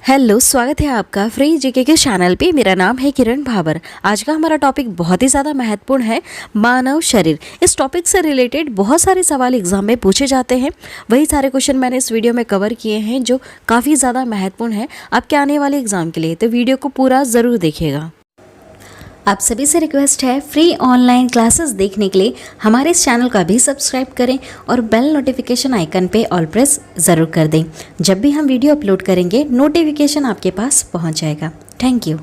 Hello, स्वागत है आपका फ्री जीके के चैनल पे। मेरा नाम है किरण भाबर। आज का हमारा टॉपिक बहुत ही ज़्यादा महत्वपूर्ण है, मानव शरीर। इस टॉपिक से रिलेटेड बहुत सारे सवाल एग्जाम में पूछे जाते हैं। वही सारे क्वेश्चन मैंने इस वीडियो में कवर किए हैं जो काफ़ी ज़्यादा महत्वपूर्ण है आपके आने वाले एग्जाम के लिए। तो वीडियो को पूरा ज़रूर देखिएगा। आप सभी से रिक्वेस्ट है, फ्री ऑनलाइन क्लासेस देखने के लिए हमारे इस चैनल का भी सब्सक्राइब करें और बेल नोटिफिकेशन आइकन पे ऑल प्रेस ज़रूर कर दें। जब भी हम वीडियो अपलोड करेंगे नोटिफिकेशन आपके पास पहुंच जाएगा। Thank you.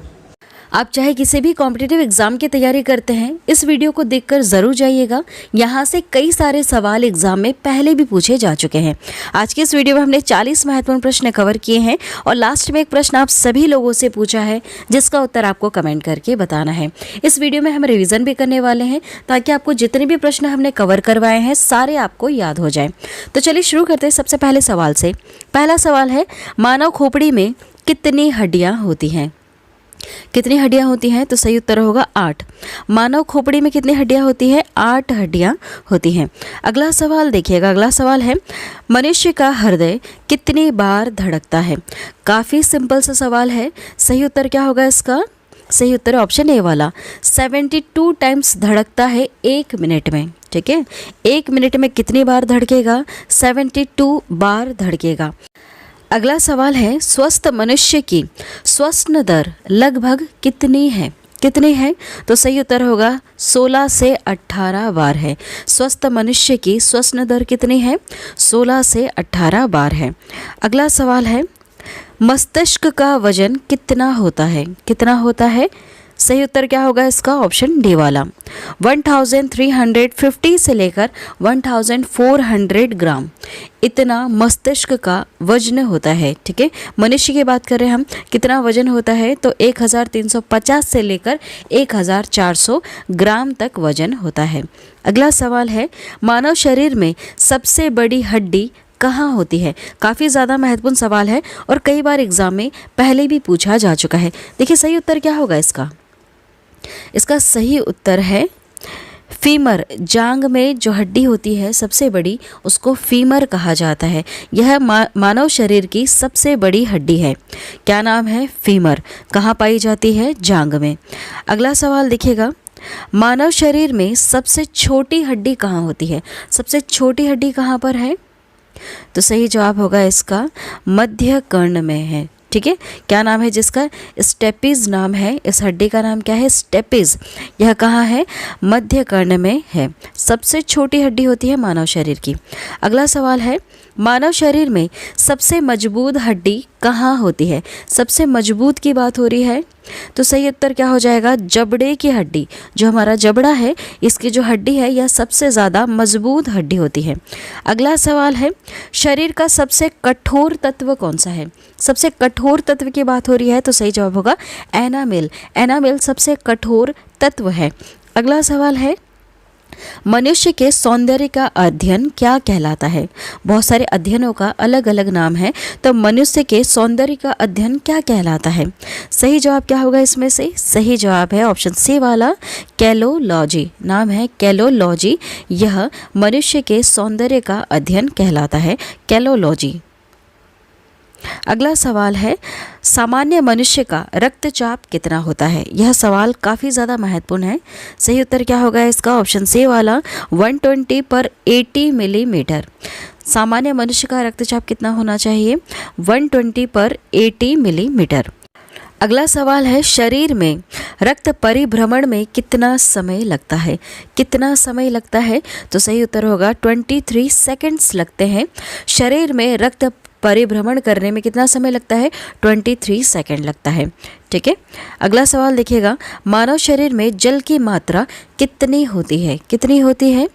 आप चाहे किसी भी कॉम्पिटिटिव एग्ज़ाम की तैयारी करते हैं, इस वीडियो को देखकर ज़रूर जाइएगा। यहाँ से कई सारे सवाल एग्ज़ाम में पहले भी पूछे जा चुके हैं। आज के इस वीडियो में हमने 40 महत्वपूर्ण प्रश्न कवर किए हैं और लास्ट में एक प्रश्न आप सभी लोगों से पूछा है जिसका उत्तर आपको कमेंट करके बताना है। इस वीडियो में हम रिविज़न भी करने वाले हैं ताकि आपको जितने भी प्रश्न हमने कवर करवाए हैं सारे आपको याद हो जाए। तो चलिए शुरू करते हैं सबसे पहले सवाल से। पहला सवाल है, मानव खोपड़ी में कितनी हड्डियाँ होती हैं? कितनी हड्डियां होती हैं? तो सही उत्तर होगा 8। मानव खोपड़ी में कितनी हड्डियां होती है? 8 हड्डियां होती हैं। अगला सवाल देखिएगा। अगला सवाल है, मनुष्य का हृदय कितनी बार धड़कता है? काफ़ी सिंपल सा सवाल है। सही उत्तर क्या होगा इसका? सही उत्तर ऑप्शन ए वाला, 72 टाइम्स धड़कता है 1 मिनट में। ठीक है, 1 मिनट में कितनी बार धड़केगा? 72 बार धड़केगा। अगला सवाल है, स्वस्थ मनुष्य की श्वसन दर लगभग कितनी है? कितनी है? तो सही उत्तर होगा 16 से 18 बार है। स्वस्थ मनुष्य की श्वसन दर कितनी है? 16 से 18 बार है। अगला सवाल है, मस्तिष्क का वजन कितना होता है? कितना होता है? सही उत्तर क्या होगा इसका? ऑप्शन डी वाला, 1350 से लेकर 1400 ग्राम इतना मस्तिष्क का वजन होता है। ठीक है, मनुष्य की बात करें हम, कितना वजन होता है? तो 1350 से लेकर 1400 ग्राम तक वजन होता है। अगला सवाल है, मानव शरीर में सबसे बड़ी हड्डी कहाँ होती है? काफ़ी ज़्यादा महत्वपूर्ण सवाल है और कई बार एग्जाम में पहले भी पूछा जा चुका है। देखिए सही उत्तर क्या होगा इसका? इसका सही उत्तर है फीमर। जांग में जो हड्डी होती है सबसे बड़ी, उसको फीमर कहा जाता है। यह मानव शरीर की सबसे बड़ी हड्डी है। क्या नाम है? फीमर। कहाँ पाई जाती है? जांग में। अगला सवाल देखिएगा, मानव शरीर में सबसे छोटी हड्डी कहाँ होती है? सबसे छोटी हड्डी कहाँ पर है? तो सही जवाब होगा इसका मध्य कर्ण में है। ठीक है, क्या नाम है जिसका? स्टेपिज नाम है। इस हड्डी का नाम क्या है? स्टेपिज। यह कहाँ है? मध्य कर्ण में है। सबसे छोटी हड्डी होती है मानव शरीर की। अगला सवाल है, मानव शरीर में सबसे मजबूत हड्डी कहाँ होती है? सबसे मजबूत की बात हो रही है, तो सही उत्तर क्या हो जाएगा? जबड़े की हड्डी। जो हमारा जबड़ा है, इसकी जो हड्डी है यह सबसे ज़्यादा मजबूत हड्डी होती है। अगला सवाल है, शरीर का सबसे कठोर तत्व कौन सा है? सबसे कठोर तत्व की बात हो रही है, तो सही जवाब होगा एनामेल। एनामेल सबसे कठोर तत्व है। अगला सवाल है, मनुष्य के सौंदर्य का अध्ययन क्या कहलाता है? बहुत सारे अध्ययनों का अलग अलग नाम है, तो मनुष्य के सौंदर्य का अध्ययन क्या कहलाता है? सही जवाब क्या होगा इसमें से? सही जवाब है ऑप्शन सी वाला, कैलोलॉजी। नाम है कैलोलॉजी। यह मनुष्य के सौंदर्य का अध्ययन कहलाता है, कैलोलॉजी। अगला सवाल है, सामान्य मनुष्य का रक्तचाप कितना होता है? यह सवाल काफ़ी ज़्यादा महत्वपूर्ण है। सही उत्तर क्या होगा इसका? ऑप्शन सी वाला, 120/80 मिलीमीटर। सामान्य मनुष्य का रक्तचाप कितना होना चाहिए? 120/80 मिलीमीटर। अगला सवाल है, शरीर में रक्त परिभ्रमण में कितना समय लगता है? कितना समय लगता है? तो सही उत्तर होगा 23 सेकंड्स लगते हैं। शरीर में रक्त परिभ्रमण करने में कितना समय लगता है? 23 सेकंड लगता है। ठीक है, अगला सवाल देखिएगा, मानव शरीर में जल की मात्रा कितनी होती है? कितनी होती है?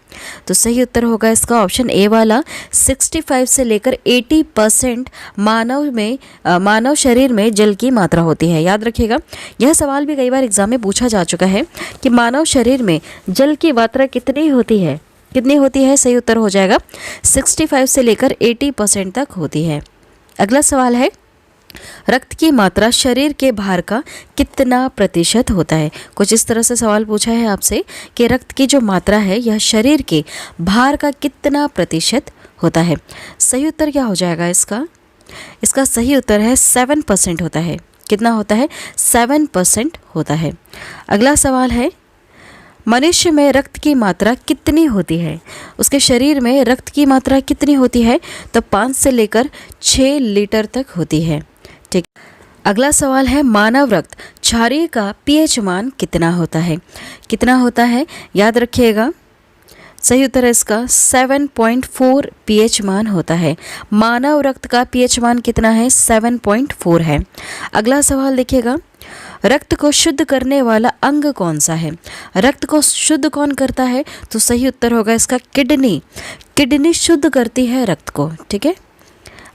तो सही उत्तर होगा इसका ऑप्शन ए वाला, 65 से लेकर 80% मानव शरीर में जल की मात्रा होती है। याद रखिएगा, यह सवाल भी कई बार एग्जाम में पूछा जा चुका है कि मानव शरीर में जल की मात्रा कितनी होती है? कितनी होती है? सही उत्तर हो जाएगा 65 से लेकर 80% तक होती है। अगला सवाल है, रक्त की मात्रा शरीर के भार का कितना प्रतिशत होता है? कुछ इस तरह से सवाल पूछा है आपसे कि रक्त की जो मात्रा है यह शरीर के भार का कितना प्रतिशत होता है। सही उत्तर क्या हो जाएगा इसका? इसका सही उत्तर है 7% होता है। कितना होता है? 7% होता है। अगला सवाल है, मनुष्य में रक्त की मात्रा कितनी होती है? उसके शरीर में रक्त की मात्रा कितनी होती है? तो 5 से लेकर 6 लीटर तक होती है। ठीक। अगला सवाल है, मानव रक्त क्षारीय का पीएच मान कितना होता है? कितना होता है? याद रखिएगा, सही उत्तर है इसका 7.4 पीएच मान होता है। मानव रक्त का पीएच मान कितना है? 7.4 है। अगला सवाल देखिएगा, रक्त को शुद्ध करने वाला अंग कौन सा है? रक्त को शुद्ध कौन करता है? तो सही उत्तर होगा इसका किडनी। किडनी शुद्ध करती है रक्त को। ठीक है।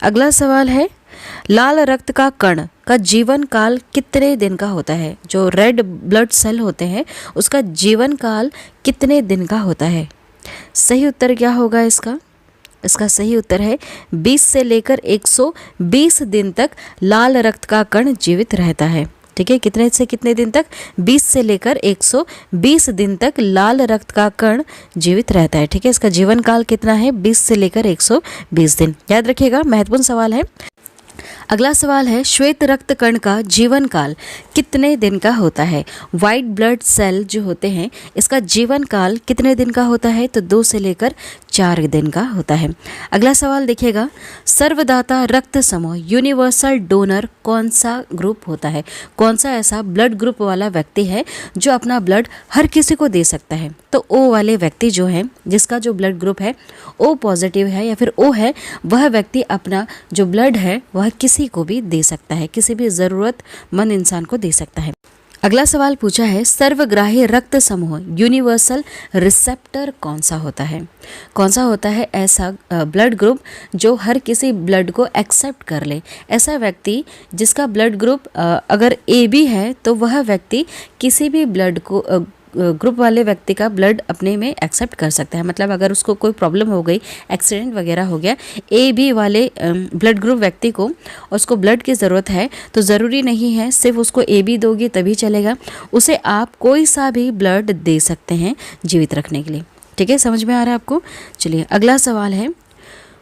अगला सवाल है, लाल रक्त का कण का जीवन काल कितने दिन का होता है? जो रेड ब्लड सेल होते हैं उसका जीवन काल कितने दिन का होता है? सही उत्तर क्या होगा इसका? इसका सही उत्तर है 20 से लेकर 120 दिन तक लाल रक्त का कण जीवित रहता है। ठीक है, कितने से कितने दिन तक? 20 से लेकर 120 दिन तक लाल रक्त का कण जीवित रहता है। ठीक है, इसका जीवन काल कितना है? 20 से लेकर 120 दिन। याद रखिएगा, महत्वपूर्ण सवाल है। अगला सवाल है, श्वेत रक्त कण का जीवन काल कितने दिन का होता है? वाइट ब्लड सेल जो होते हैं इसका जीवन काल कितने दिन का होता है? तो 2 से लेकर 4 दिन का होता है। अगला सवाल देखिएगा, सर्वदाता रक्त समूह यूनिवर्सल डोनर कौन सा ग्रुप होता है? कौन सा ऐसा ब्लड ग्रुप वाला व्यक्ति है जो अपना ब्लड हर किसी को दे सकता है? तो ओ वाले व्यक्ति जो है, जिसका जो ब्लड ग्रुप है ओ पॉजिटिव है या फिर ओ है, वह व्यक्ति अपना जो ब्लड है वह किसी को भी दे सकता है, किसी भी ज़रूरतमंद इंसान को दे सकता है। अगला सवाल पूछा है, सर्वग्राही रक्त समूह यूनिवर्सल रिसेप्टर कौन सा होता है? कौन सा होता है ऐसा ब्लड ग्रुप जो हर किसी ब्लड को एक्सेप्ट कर ले? ऐसा व्यक्ति जिसका ब्लड ग्रुप अगर AB है तो वह व्यक्ति किसी भी ब्लड को ग्रुप वाले व्यक्ति का ब्लड अपने में एक्सेप्ट कर सकता है। मतलब अगर उसको कोई प्रॉब्लम हो गई, एक्सीडेंट वगैरह हो गया, AB वाले ब्लड ग्रुप व्यक्ति को उसको ब्लड की ज़रूरत है, तो ज़रूरी नहीं है सिर्फ उसको AB दोगे तभी चलेगा, उसे आप कोई सा भी ब्लड दे सकते हैं जीवित रखने के लिए। ठीक है, समझ में आ रहा है आपको? चलिए अगला सवाल है,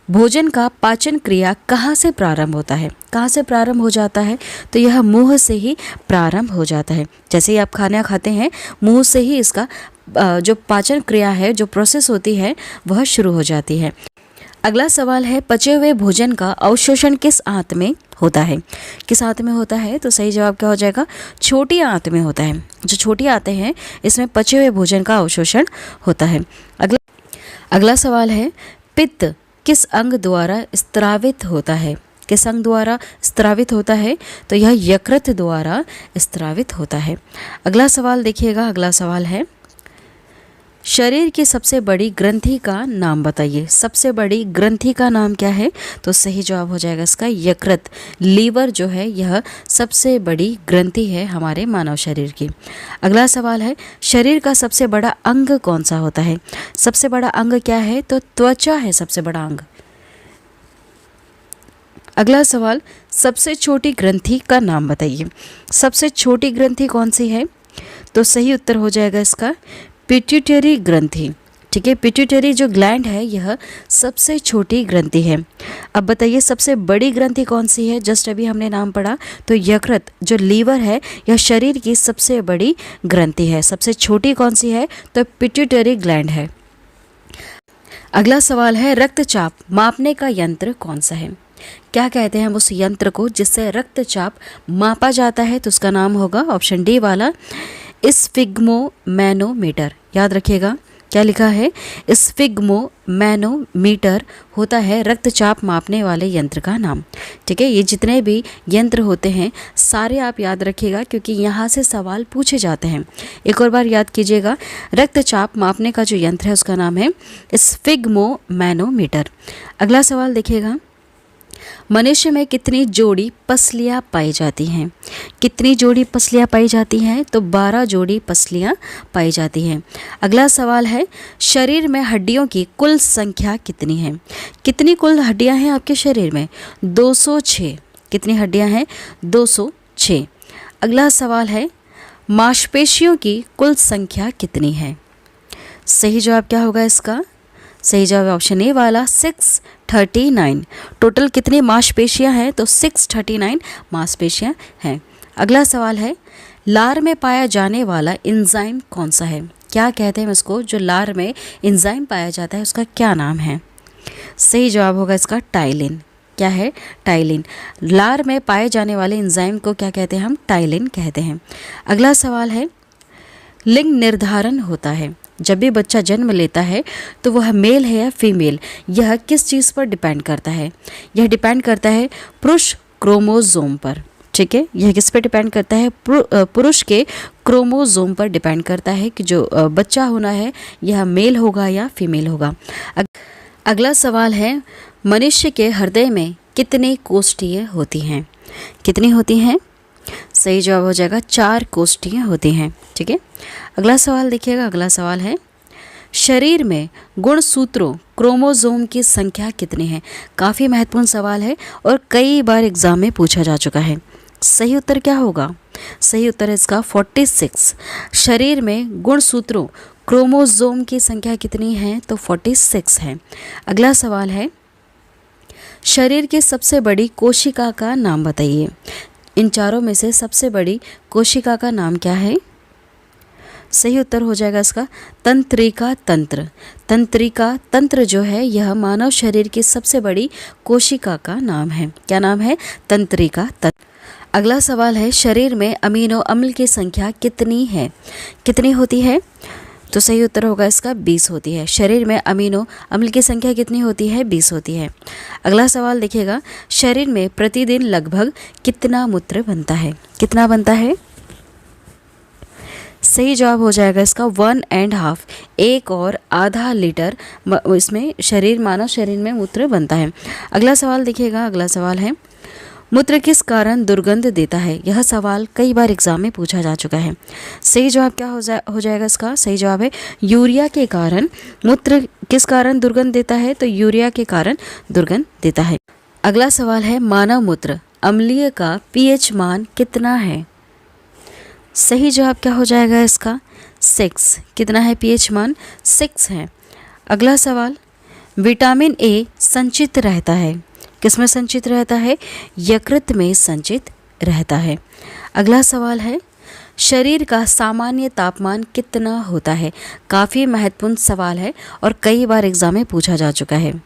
भोजन का पाचन क्रिया कहाँ से प्रारंभ होता है? कहाँ से प्रारंभ हो जाता है? तो यह मुंह से ही प्रारंभ हो जाता है। जैसे ही आप खाना खाते हैं, मुंह से ही इसका जो पाचन क्रिया है, जो प्रोसेस होती है, वह शुरू हो जाती है। अगला सवाल है, पचे हुए भोजन का अवशोषण किस आंत में होता है? किस आंत में होता है? तो सही जवाब क्या हो जाएगा? छोटी आंत में होता है। जो छोटी आंतें हैं इसमें पचे हुए भोजन का अवशोषण होता है। अगला सवाल है, पित्त किस अंग द्वारा स्त्रावित होता है? किस अंग द्वारा स्त्रावित होता है? तो यह यकृत द्वारा स्त्रावित होता है। अगला सवाल देखिएगा, अगला सवाल है, शरीर की सबसे बड़ी ग्रंथि का नाम बताइए। सबसे बड़ी ग्रंथि का नाम क्या है? तो सही जवाब हो जाएगा इसका यकृत। लीवर जो है यह सबसे बड़ी ग्रंथि है हमारे मानव शरीर की। अगला सवाल है, शरीर का सबसे बड़ा अंग कौन सा होता है? सबसे बड़ा अंग क्या है? तो त्वचा है सबसे बड़ा अंग। अगला सवाल, सबसे छोटी ग्रंथि का नाम बताइए। सबसे छोटी ग्रंथि कौन सी है? तो सही उत्तर हो जाएगा इसका पिट्यूटरी ग्रंथि। ठीक है, पिट्यूटरी जो ग्लैंड है यह सबसे छोटी ग्रंथि है। अब बताइए सबसे बड़ी ग्रंथि कौन सी है? जस्ट अभी हमने नाम पढ़ा, तो यकृत जो लीवर है यह शरीर की सबसे बड़ी ग्रंथि है। सबसे छोटी कौन सी है? तो पिट्यूटरी ग्लैंड है। अगला सवाल है, रक्तचाप मापने का यंत्र कौन सा है? क्या कहते हैं हम उस यंत्र को जिससे रक्तचाप मापा जाता है? तो उसका नाम होगा ऑप्शन डी वाला स्फिग्मोमैनोमीटर। याद रखिएगा क्या लिखा है? स्फिग्मोमैनोमीटर होता है रक्तचाप मापने वाले यंत्र का नाम। ठीक है, ये जितने भी यंत्र होते हैं सारे आप याद रखिएगा क्योंकि यहाँ से सवाल पूछे जाते हैं। एक और बार याद कीजिएगा, रक्तचाप मापने का जो यंत्र है उसका नाम है स्फिग्मोमैनोमीटर। अगला सवाल देखिएगा, मनुष्य में कितनी जोड़ी पसलियाँ पाई जाती हैं? कितनी जोड़ी पसलियाँ पाई जाती हैं? तो 12 जोड़ी पसलियाँ पाई जाती हैं। अगला सवाल है, शरीर में हड्डियों की कुल संख्या कितनी है? कितनी कुल हड्डियाँ हैं आपके शरीर में? 206। कितनी हड्डियाँ हैं? 206। अगला सवाल है, मांसपेशियों की कुल संख्या कितनी है? सही जवाब क्या होगा इसका? सही जवाब ऑप्शन ए वाला 6 639। टोटल कितनी मांसपेशियां हैं? तो 639 मांसपेशियां हैं। अगला सवाल है, लार में पाया जाने वाला एंजाइम कौन सा है? क्या कहते हैं उसको? जो लार में एंजाइम पाया जाता है उसका क्या नाम है? सही जवाब होगा इसका टाइलिन। क्या है? टाइलिन। लार में पाए जाने वाले एंजाइम को क्या कहते हैं? हम टाइलिन कहते हैं। अगला सवाल है, लिंग निर्धारण होता है, जब भी बच्चा जन्म लेता है तो वह मेल है या फीमेल, यह किस चीज़ पर डिपेंड करता है? यह डिपेंड करता है पुरुष क्रोमोसोम पर। ठीक है, यह किस पे डिपेंड करता है? पुरुष के क्रोमोसोम पर डिपेंड करता है कि जो बच्चा होना है यह मेल होगा या फीमेल होगा। अगला सवाल है, मनुष्य के हृदय में कितने कोष्ठियाँ होती हैं? कितनी होती हैं? सही जवाब हो जाएगा 4 कोष्ठियाँ होती हैं। ठीक है, अगला सवाल देखिएगा। अगला सवाल है, शरीर में गुणसूत्रों क्रोमोसोम की संख्या कितनी है? काफ़ी महत्वपूर्ण सवाल है और कई बार एग्जाम में पूछा जा चुका है। सही उत्तर क्या होगा? सही उत्तर है इसका 46। शरीर में गुणसूत्रों क्रोमोसोम की संख्या कितनी है? तो 46 है। अगला सवाल है, शरीर की सबसे बड़ी कोशिका का नाम बताइए। इन चारों में से सबसे बड़ी कोशिका का नाम क्या है? सही उत्तर हो जाएगा इसका तंत्रिका तंत्र। तंत्रिका तंत्र जो है यह मानव शरीर की सबसे बड़ी कोशिका का नाम है। क्या नाम है? तंत्रिका तंत्र। अगला सवाल है, शरीर में अमीनो अम्ल की संख्या कितनी है? कितनी होती है? तो सही उत्तर होगा इसका 20 होती है। शरीर में अमीनो अम्ल की संख्या कितनी होती है? 20 होती है। अगला सवाल देखिएगा, शरीर में प्रतिदिन लगभग कितना मूत्र बनता है? कितना बनता है? सही जवाब हो जाएगा इसका 1.5, 1.5 लीटर इसमें मानव शरीर में मूत्र बनता है। अगला सवाल देखिएगा। अगला सवाल है, मूत्र किस कारण दुर्गंध देता है? यह सवाल कई बार एग्जाम में पूछा जा चुका है। सही जवाब क्या हो जाएगा इसका? सही जवाब है यूरिया के कारण। मूत्र किस कारण दुर्गंध देता है? तो यूरिया के कारण दुर्गंध देता है। अगला सवाल है, मानव मूत्र अम्लीय का पीएच मान कितना है? सही जवाब क्या हो जाएगा इसका? 6। कितना है पीएच मान? 6 है। अगला सवाल, विटामिन ए संचित रहता है, किसमें संचित रहता है? यकृत में संचित रहता है। अगला सवाल है, शरीर का सामान्य तापमान कितना होता है? काफ़ी महत्वपूर्ण सवाल है और कई बार एग्जाम में पूछा जा चुका है।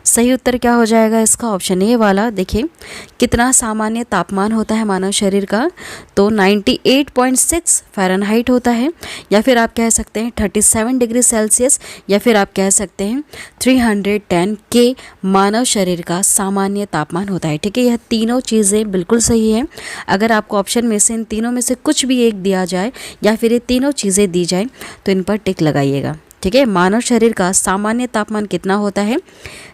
सही उत्तर क्या हो जाएगा इसका? ऑप्शन ए वाला। देखिए, कितना सामान्य तापमान होता है मानव शरीर का? तो 98.6 फ़ारेनहाइट होता है, या फिर आप कह सकते हैं 37 डिग्री सेल्सियस, या फिर आप कह सकते हैं 310 के मानव शरीर का सामान्य तापमान होता है। ठीक है, यह तीनों चीज़ें बिल्कुल सही है। अगर आपको ऑप्शन में से इन तीनों में से कुछ भी एक दिया जाए या फिर ये तीनों चीज़ें दी जाए तो इन पर टिक लगाइएगा। ठीक है, मानव शरीर का सामान्य तापमान कितना होता है?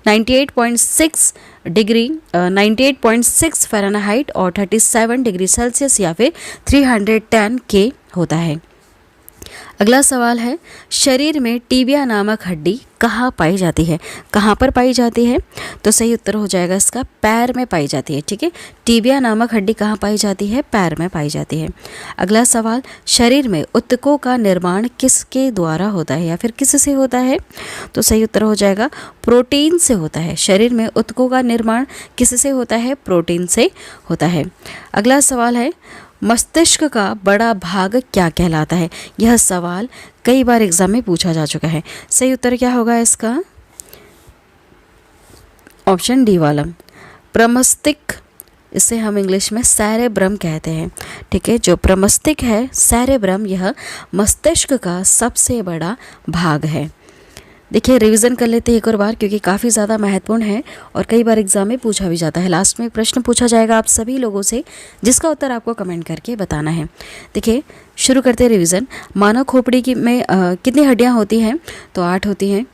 98.6 फ़ारेनहाइट और 37 डिग्री सेल्सियस या फिर 310 के होता है। अगला सवाल है, शरीर में टीबिया नामक हड्डी कहाँ पाई जाती है? कहाँ पर पाई जाती है? तो सही उत्तर हो जाएगा इसका पैर में पाई जाती है। ठीक है, टीबिया नामक हड्डी कहाँ पाई जाती है? पैर में पाई जाती है। अगला सवाल, शरीर में ऊतकों का निर्माण किसके द्वारा होता है या फिर किससे होता है? तो सही उत्तर हो जाएगा प्रोटीन से होता है। शरीर में ऊतकों का निर्माण किससे होता है? प्रोटीन से होता है। अगला सवाल है, मस्तिष्क का बड़ा भाग क्या कहलाता है? यह सवाल कई बार एग्जाम में पूछा जा चुका है। सही उत्तर क्या होगा इसका? ऑप्शन डी वाला, प्रमस्तिष्क। इसे हम इंग्लिश में सेरेब्रम कहते हैं। ठीक है, जो प्रमस्तिष्क है सेरेब्रम, यह मस्तिष्क का सबसे बड़ा भाग है। देखिए, रिवीजन कर लेते हैं एक और बार, क्योंकि काफ़ी ज़्यादा महत्वपूर्ण है और कई बार एग्जाम में पूछा भी जाता है। लास्ट में प्रश्न पूछा जाएगा आप सभी लोगों से, जिसका उत्तर आपको कमेंट करके बताना है। देखिए, शुरू करते हैं रिवीजन। मानव खोपड़ी में कितनी हड्डियाँ होती हैं? तो 8 होती हैं।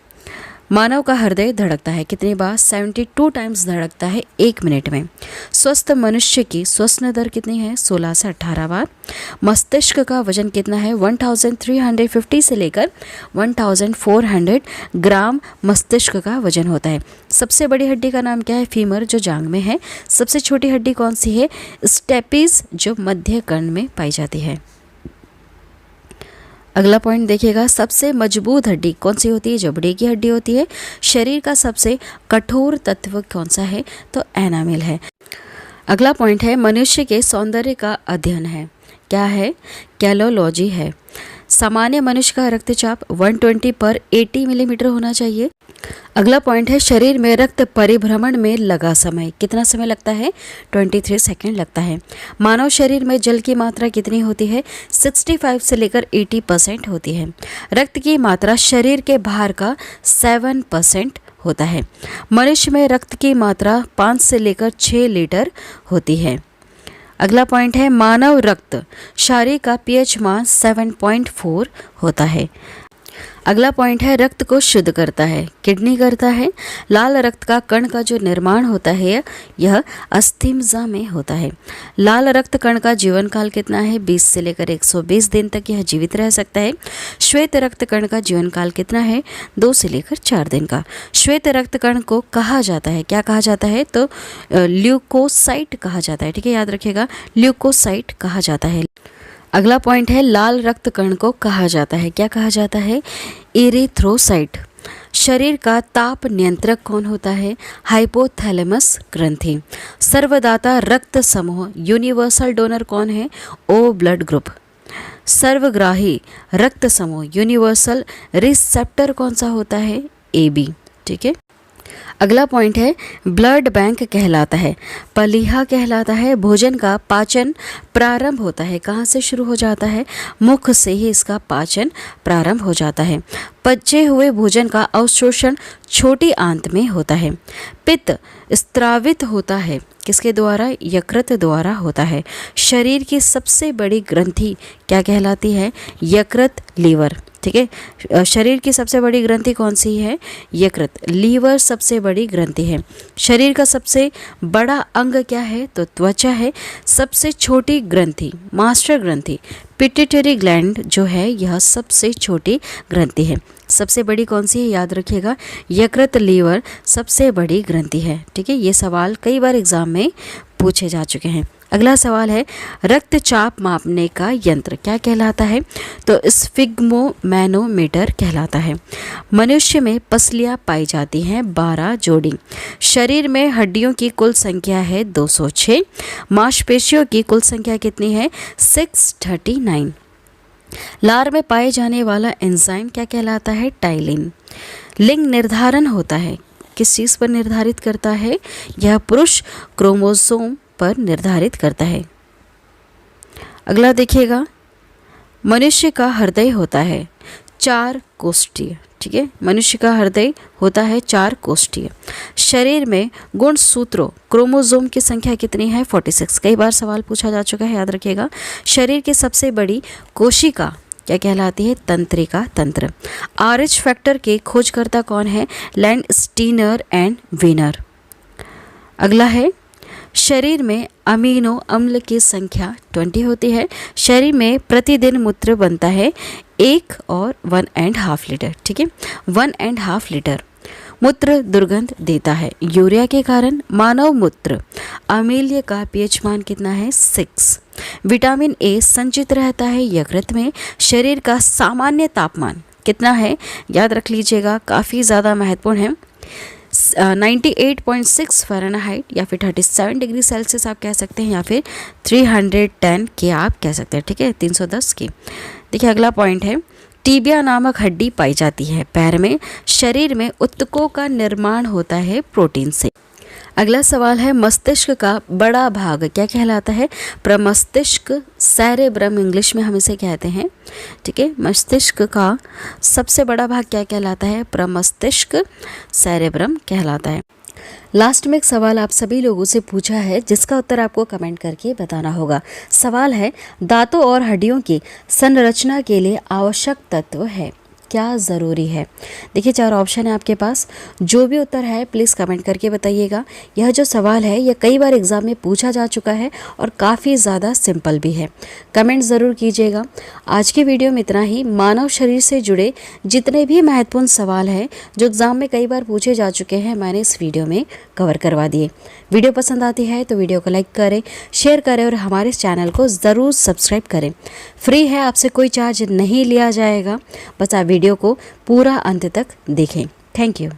मानव का हृदय धड़कता है कितनी बार? 72 टाइम्स धड़कता है 1 मिनट में। स्वस्थ मनुष्य की श्वसन दर कितनी है? 16 से 18 बार। मस्तिष्क का वजन कितना है? 1350 से लेकर 1400 ग्राम मस्तिष्क का वजन होता है। सबसे बड़ी हड्डी का नाम क्या है? फीमर, जो जांग में है। सबसे छोटी हड्डी कौन सी है? स्टेपिस, जो मध्य कर्ण में पाई जाती है। अगला पॉइंट देखिएगा, सबसे मजबूत हड्डी कौन सी होती है? जबड़े की हड्डी होती है। शरीर का सबसे कठोर तत्व कौन सा है? तो एनामिल है। अगला पॉइंट है, मनुष्य के सौंदर्य का अध्ययन है। क्या है? कैलोलॉजी है। सामान्य मनुष्य का रक्तचाप 120 पर 80 मिलीमीटर होना चाहिए। अगला पॉइंट है, शरीर में रक्त परिभ्रमण में लगा समय कितना समय लगता है? 23 सेकंड लगता है। मानव शरीर में जल की मात्रा कितनी होती है? 65 से लेकर 80% होती है। रक्त की मात्रा शरीर के भार का 7% होता है। मनुष्य में रक्त की मात्रा 5 से लेकर 6 लीटर होती है। अगला पॉइंट है, मानव रक्त क्षारीय का पीएच मान 7.4 होता है। अगला पॉइंट है, रक्त को शुद्ध करता है किडनी करता है। लाल रक्त का कण का जो निर्माण होता है यह अस्थिमज्जा में होता है। लाल रक्त कण का जीवन काल कितना है? 20 से लेकर 120 दिन तक यह जीवित रह सकता है। श्वेत रक्त कण का जीवन काल कितना है? 2 से लेकर 4 दिन का। श्वेत रक्त कण को कहा जाता है, क्या कहा जाता है? तो ल्यूकोसाइट कहा जाता है। ठीक है, याद रखिएगा, ल्यूकोसाइट कहा जाता है। अगला पॉइंट है, लाल रक्त कण को कहा जाता है, क्या कहा जाता है? इरिथ्रोसाइट। शरीर का ताप नियंत्रक कौन होता है? हाइपोथैलेमस ग्रंथि। सर्वदाता रक्त समूह यूनिवर्सल डोनर कौन है? ओ ब्लड ग्रुप। सर्वग्राही रक्त समूह यूनिवर्सल रिसेप्टर कौन सा होता है? AB। ठीक है, अगला पॉइंट है, ब्लड बैंक कहलाता है, पलीहा कहलाता है। भोजन का पाचन प्रारंभ होता है, कहाँ से शुरू हो जाता है? मुख से ही इसका पाचन प्रारंभ हो जाता है। पचे हुए भोजन का अवशोषण छोटी आंत में होता है। पित्त स्त्रावित होता है किसके द्वारा? यकृत द्वारा होता है। शरीर की सबसे बड़ी ग्रंथि क्या कहलाती है? यकृत लीवर। ठीक है, शरीर की सबसे बड़ी ग्रंथि कौन सी है? यकृत। लीवर सबसे बड़ी ग्रंथि है। शरीर का सबसे बड़ा अंग क्या है? तो त्वचा है। सबसे छोटी ग्रंथि, मास्टर ग्रंथि, पिट्यूटरी ग्लैंड जो है यह सबसे छोटी ग्रंथि है। सबसे बड़ी कौन सी है? याद रखिएगा, यकृत लीवर सबसे बड़ी ग्रंथि है। ठीक है, ये सवाल कई बार एग्जाम में पूछे जा चुके हैं। अगला सवाल है, रक्तचाप मापने का यंत्र क्या कहलाता है? तो स्फिग्मोमैनोमीटर कहलाता है। मनुष्य में पसलियाँ पाई जाती हैं 12 जोड़ी। शरीर में हड्डियों की कुल संख्या है 206। मांसपेशियों की कुल संख्या कितनी है? 639। लार में पाए जाने वाला एंजाइम क्या कहलाता है? टाइलिन। लिंग निर्धारण होता है, किस चीज़ पर निर्धारित करता है? यह पुरुष क्रोमोसोम पर निर्धारित करता है। अगला देखिएगा, मनुष्य का हृदय होता है 4 कोष्ठीय। ठीक है, मनुष्य का हृदय होता है 4 कोष्ठीय। शरीर में गुणसूत्रों क्रोमोसोम की संख्या कितनी है? 46। कई बार सवाल पूछा जा चुका है, याद रखिएगा। शरीर की सबसे बड़ी कोशिका क्या कहलाती है? तंत्रिका तंत्र। RH फैक्टर के खोजकर्ता कौन है? Landsteiner and Wiener. अगला है, शरीर में अमीनो अम्ल की संख्या 20 होती है। शरीर में प्रतिदिन मूत्र बनता है 1 और 1.5 लीटर। ठीक है, 1.5 लीटर। मूत्र दुर्गंध देता है यूरिया के कारण। मानव मूत्र अम्लीय का पीएच मान कितना है? 6। विटामिन A संचित रहता है यकृत में। शरीर का सामान्य तापमान कितना है? याद रख लीजिएगा, काफ़ी ज़्यादा महत्वपूर्ण है। 98.6 फ़ारेनहाइट या फिर 37 डिग्री सेल्सियस आप कह सकते हैं, या फिर 310 के आप कह सकते हैं। ठीक है, 310 की। देखिए, अगला पॉइंट है, टीबिया नामक हड्डी पाई जाती है पैर में। शरीर में ऊतकों का निर्माण होता है प्रोटीन से। अगला सवाल है, मस्तिष्क का बड़ा भाग क्या कहलाता है? प्रमस्तिष्क, सेरेब्रम इंग्लिश में हम इसे कहते हैं। ठीक है, मस्तिष्क का सबसे बड़ा भाग क्या कहलाता है? प्रमस्तिष्क, सेरेब्रम कहलाता है। लास्ट में एक सवाल आप सभी लोगों से पूछा है, जिसका उत्तर आपको कमेंट करके बताना होगा। सवाल है, दांतों और हड्डियों की संरचना के लिए आवश्यक तत्व है। क्या ज़रूरी है। देखिए 4 ऑप्शन है आपके पास, जो भी उत्तर है प्लीज़ कमेंट करके बताइएगा। यह जो सवाल है यह कई बार एग्ज़ाम में पूछा जा चुका है और काफ़ी ज़्यादा सिंपल भी है। कमेंट ज़रूर कीजिएगा। आज की वीडियो में इतना ही। मानव शरीर से जुड़े जितने भी महत्वपूर्ण सवाल हैं जो एग्ज़ाम में कई बार पूछे जा चुके हैं, मैंने इस वीडियो में कवर करवा दिए। वीडियो पसंद आती है तो वीडियो को लाइक करें, शेयर करें और हमारे इस चैनल को ज़रूर सब्सक्राइब करें। फ्री है, आपसे कोई चार्ज नहीं लिया जाएगा। बस आप वीडियो को पूरा अंत तक देखें। Thank you.